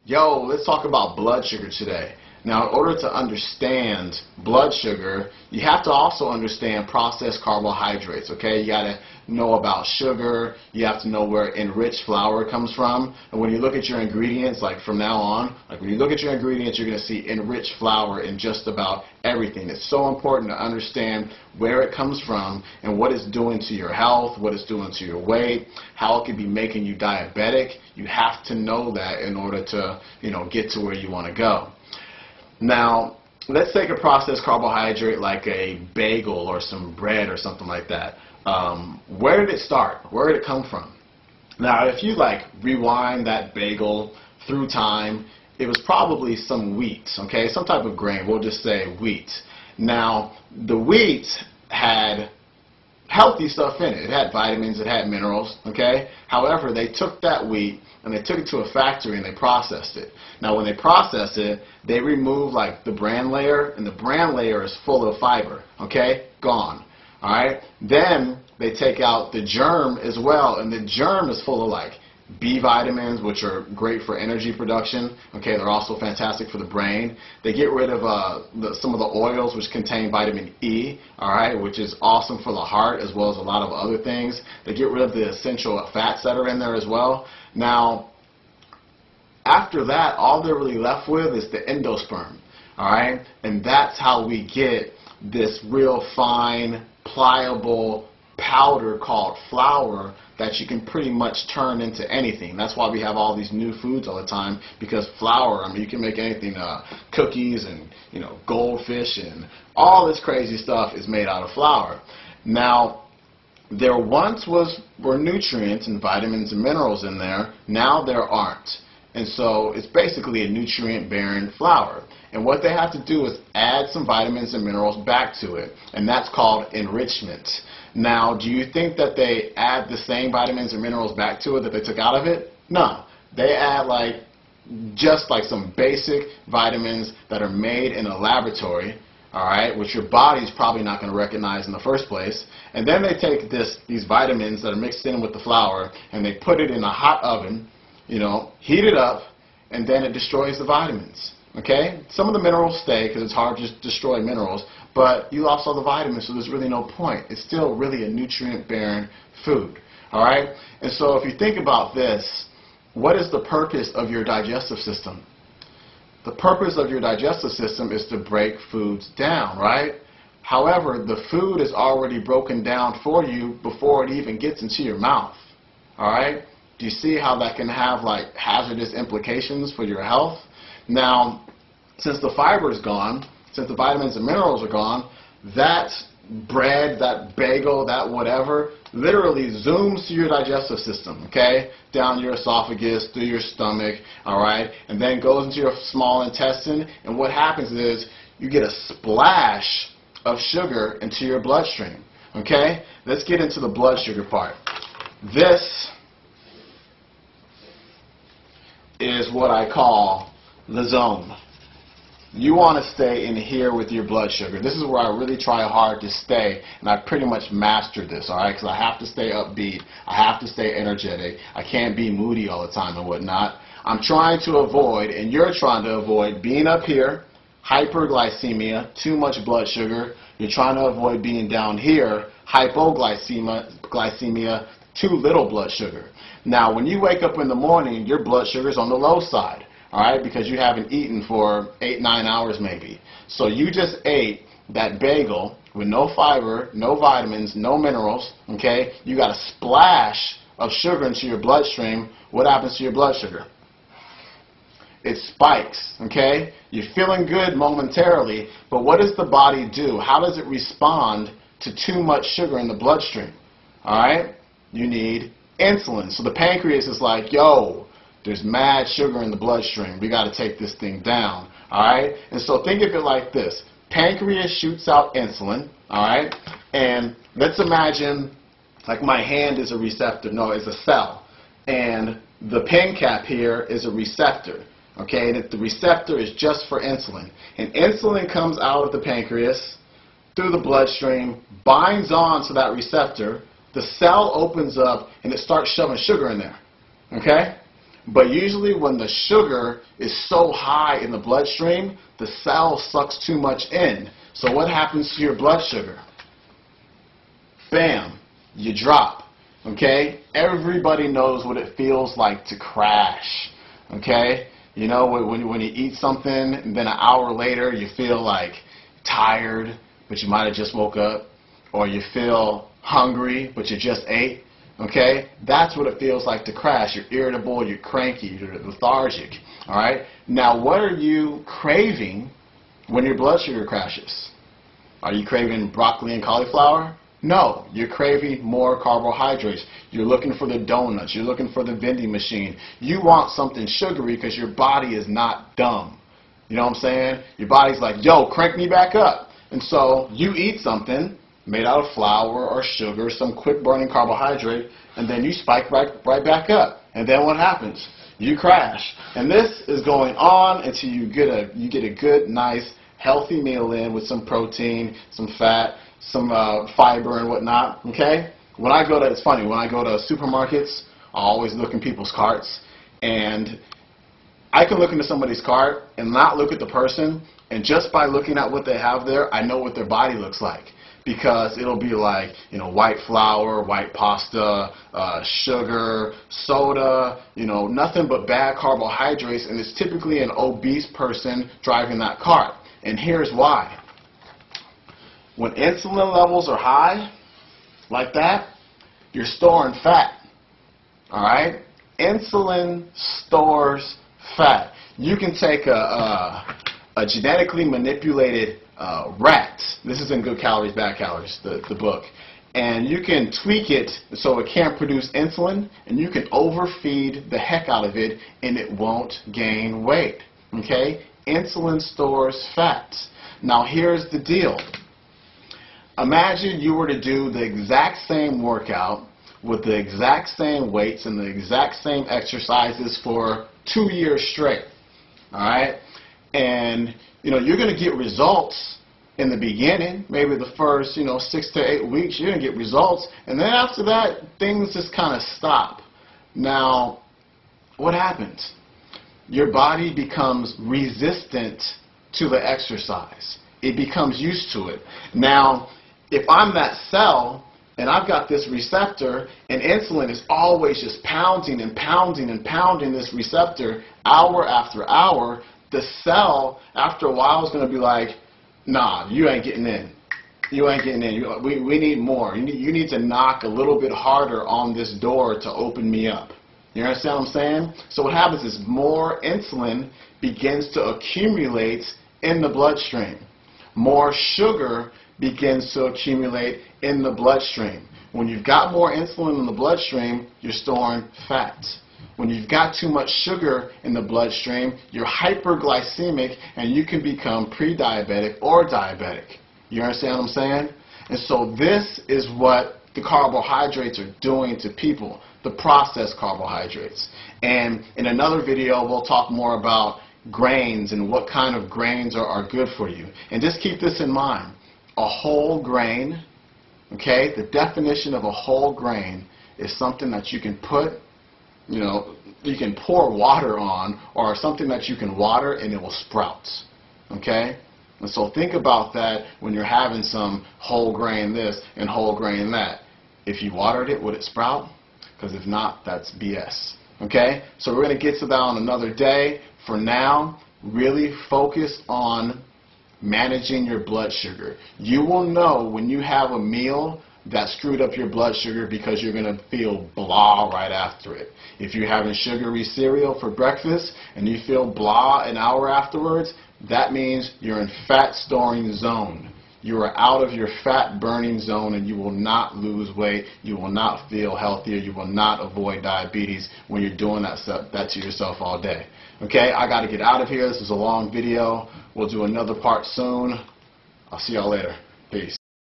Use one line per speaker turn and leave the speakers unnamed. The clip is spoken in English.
Yo, let's talk about blood sugar today. Now, in order to understand blood sugar, you have to also understand processed carbohydrates, okay? You got to know about sugar. You have to know where enriched flour comes from. And when you look at your ingredients, like from now on, like when you look at your ingredients, you're going to see enriched flour in just about everything. It's so important to understand where it comes from and what it's doing to your health, what it's doing to your weight, how it could be making you diabetic. You have to know that in order to, get to where you want to go. Now, let's take a processed carbohydrate like a bagel or some bread or something like that. Where did it start? Where did it come from? Now, if you rewind that bagel through time, it was probably some wheat, okay? Some type of grain. We'll just say wheat. Now, the wheat had healthy stuff in it. It had vitamins, it had minerals, okay? However, they took that wheat and they took it to a factory and they processed it. Now, when they process it, they remove the bran layer, and the bran layer is full of fiber, okay? Gone. All right? Then they take out the germ as well, and the germ is full of B vitamins, which are great for energy production. Okay, they're also fantastic for the brain. They get rid of some of the oils, which contain vitamin E, all right, which is awesome for the heart as well as a lot of other things. They get rid of the essential fats that are in there as well. Now, after that, all they're really left with is the endosperm, all right, and that's how we get this real fine, pliable powder called flour that you can pretty much turn into anything. That's why we have all these new foods all the time, because flour, you can make anything, cookies and, goldfish and all this crazy stuff is made out of flour. Now, there once were nutrients and vitamins and minerals in there. Now there aren't. And so it's basically a nutrient-bearing flour. And what they have to do is add some vitamins and minerals back to it, and that's called enrichment. Now, do you think that they add the same vitamins and minerals back to it that they took out of it? No. They add just some basic vitamins that are made in a laboratory, all right, which your body's probably not going to recognize in the first place. And then they take these vitamins that are mixed in with the flour and they put it in a hot oven, heat it up, and then it destroys the vitamins. Okay? Some of the minerals stay because it's hard to destroy minerals, but you lost all the vitamins, so there's really no point. It's still really a nutrient-bearing food. All right? And so if you think about this, what is the purpose of your digestive system? The purpose of your digestive system is to break foods down, right? However, the food is already broken down for you before it even gets into your mouth. All right? Do you see how that can have hazardous implications for your health? Now, since the fiber is gone, since the vitamins and minerals are gone, that bread, that bagel, that whatever, literally zooms to your digestive system, okay? Down your esophagus, through your stomach, all right? And then goes into your small intestine, and what happens is you get a splash of sugar into your bloodstream, okay? Let's get into the blood sugar part. This is what I call the zone. You want to stay in here with your blood sugar. This is where I really try hard to stay, and I pretty much mastered this, all right? Because I have to stay upbeat. I have to stay energetic. I can't be moody all the time and whatnot. I'm trying to avoid, and you're trying to avoid, being up here, hyperglycemia, too much blood sugar. You're trying to avoid being down here, hypoglycemia, too little blood sugar. Now, when you wake up in the morning, your blood sugar is on the low side. All right, because you haven't eaten for 8-9 hours maybe. So you just ate that bagel with no fiber, no vitamins, no minerals, okay? You got a splash of sugar into your bloodstream. What happens to your blood sugar? It spikes, okay? You're feeling good momentarily, but what does the body do? How does it respond to too much sugar in the bloodstream? All right? You need insulin. So the pancreas is like, yo, there's mad sugar in the bloodstream. We got to take this thing down, all right? And so think of it like this. Pancreas shoots out insulin, all right? And let's imagine my hand is a receptor. No, it's a cell. And the pen cap here is a receptor, okay? And the receptor is just for insulin. And insulin comes out of the pancreas through the bloodstream, binds on to that receptor. The cell opens up, and it starts shoving sugar in there, okay? But usually when the sugar is so high in the bloodstream, the cell sucks too much in. So what happens to your blood sugar? Bam, you drop. Okay? Everybody knows what it feels like to crash. Okay? You know, when you eat something and then an hour later you feel like tired, but you might have just woke up, or you feel hungry, but you just ate. Okay? That's what it feels like to crash. You're irritable, you're cranky, you're lethargic. All right? Now, what are you craving when your blood sugar crashes? Are you craving broccoli and cauliflower? No, you're craving more carbohydrates. You're looking for the donuts. You're looking for the vending machine. You want something sugary because your body is not dumb. You know what I'm saying? Your body's like, yo, crank me back up. And so you eat something made out of flour or sugar, some quick burning carbohydrate, and then you spike right back up. And then what happens? You crash. And this is going on until you get a good, nice, healthy meal in with some protein, some fat, some fiber and whatnot. Okay? It's funny, when I go to supermarkets, I always look in people's carts, and I can look into somebody's cart and not look at the person, and just by looking at what they have there, I know what their body looks like. Because it'll be like, you know, white flour, white pasta, sugar, soda, you know, nothing but bad carbohydrates, and it's typically an obese person driving that cart. And here's why. When insulin levels are high, like that, you're storing fat. All right? Insulin stores fat. You can take a genetically manipulated rat. This is in Good Calories, Bad Calories, the book. And you can tweak it so it can't produce insulin, and you can overfeed the heck out of it, and it won't gain weight. Okay? Insulin stores fat. Now here's the deal. Imagine you were to do the exact same workout with the exact same weights and the exact same exercises for 2 years straight. All right? And, you know, you're going to get results in the beginning, maybe the first, 6 to 8 weeks, you're going to get results. And then after that, things just kind of stop. Now, what happens? Your body becomes resistant to the exercise. It becomes used to it. Now, if I'm that cell and I've got this receptor and insulin is always just pounding and pounding and pounding this receptor hour after hour, the cell after a while is going to be like, nah, you ain't getting in. You ain't getting in. We need more. You need to knock a little bit harder on this door to open me up. You understand what I'm saying? So what happens is more insulin begins to accumulate in the bloodstream. More sugar begins to accumulate in the bloodstream. When you've got more insulin in the bloodstream, you're storing fat. When you've got too much sugar in the bloodstream, you're hyperglycemic and you can become pre-diabetic or diabetic. You understand what I'm saying? And so this is what the carbohydrates are doing to people, the processed carbohydrates. And in another video, we'll talk more about grains and what kind of grains are good for you. And just keep this in mind. A whole grain, okay, the definition of a whole grain is something that you can put, you can pour water on, or something that you can water and it will sprout, okay? And so think about that when you're having some whole grain this and whole grain that. If you watered it, would it sprout? Because if not, that's BS, okay? So we're going to get to that on another day. For now, really focus on managing your blood sugar. You will know when you have a meal that screwed up your blood sugar because you're going to feel blah right after it. If you're having sugary cereal for breakfast and you feel blah an hour afterwards, that means you're in fat storing zone. You are out of your fat burning zone and you will not lose weight. You will not feel healthier. You will not avoid diabetes when you're doing that to yourself all day. Okay, I got to get out of here. This is a long video. We'll do another part soon. I'll see y'all later. Peace.